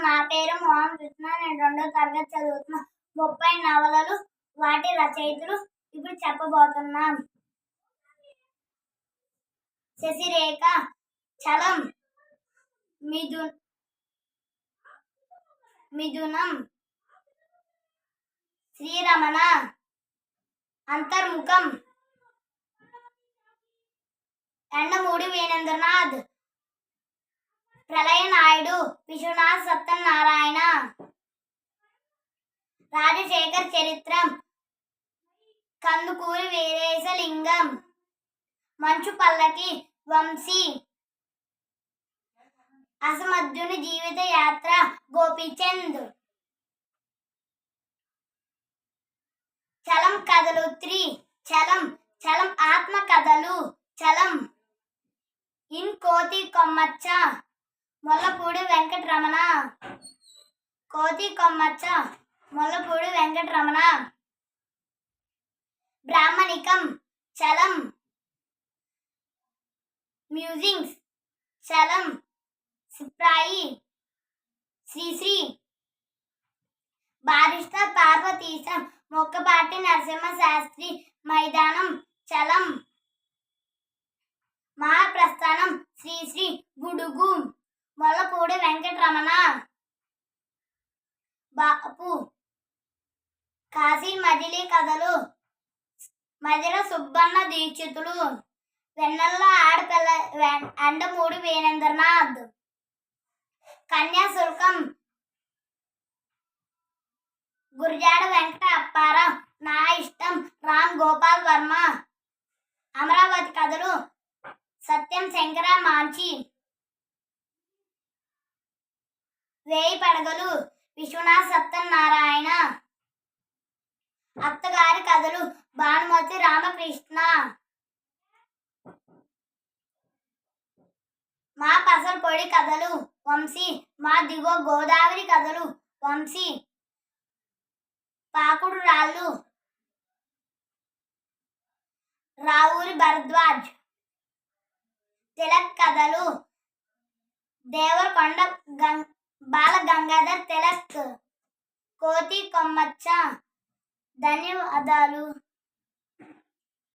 నా పేరు మోహన్ కృష్ణ. నేను 2వ తరగతి చదువుతున్నా. 30 నవలలు, వాటి రచయితలు ఇప్పుడు చెప్పబోతున్నాం. శశిరేఖ, చలం, మిథునం, శ్రీరమణ, అంతర్ముఖం, ఎండమూడి వీరేంద్రనాథ్, ప్రళయ నాయుడు, విశ్వనాథ్ సత్యనారాయణ, రాజశేఖర్ చరిత్రం, కందుకూరి వీరేశలింగం, మంచు పల్లకి, వంశీ, అసమర్థుని జీవిత యాత్ర, గోపీచంద్, చలం కథలు 3, చలం ఆత్మ కథలు, చలం ఇన్ కోతి కొమ్మచ్చ, ముల్లపూడి వెంకటరమణ, కోతి కొమ్మచ్చ, ముల్లపూడి వెంకటరమణ, బ్రాహ్మణికం, చలం మ్యూజింగ్స్, చలం సిప్రాయి, శ్రీశ్రీ, బారిస్టర్ పార్వతీశం, మొక్కపాటి నరసింహ శాస్త్రి, మైదానం, చలం మహాప్రస్థానం, శ్రీశ్రీ, గుడుగు, ముల్లపూడి వెంకటరమణ, బాపు, కాశీ మజిలీ కథలు, మదిర సుబ్బన్న దీక్షితులు, వెన్నెల ఆడపిల్ల, ఎండమూడి వీరేంద్రనాథ్, కన్యాశుల్కం, గురజాడ వెంకట అప్పారావు, నా ఇష్టం, రామ్ గోపాల్ వర్మ, అమరావతి కథలు, సత్యం శంకర మాంచి, వేయి పడగలు, విశ్వనాథ్ సత్యనారాయణ, అత్తగారి కథలు, భానుమతి రామకృష్ణ, మా పసలపొడి కథలు, వంశీ, మా దిగువ గోదావరి కథలు, వంశీ, పాకుడు రాళ్ళు, రావూరి భరద్వాజ్, తిలక్ కథలు, దేవరకొండ బాల గంగాధర్ తిలక్, కోతి కొమ్మచ్చ. ధన్యవాదాలు.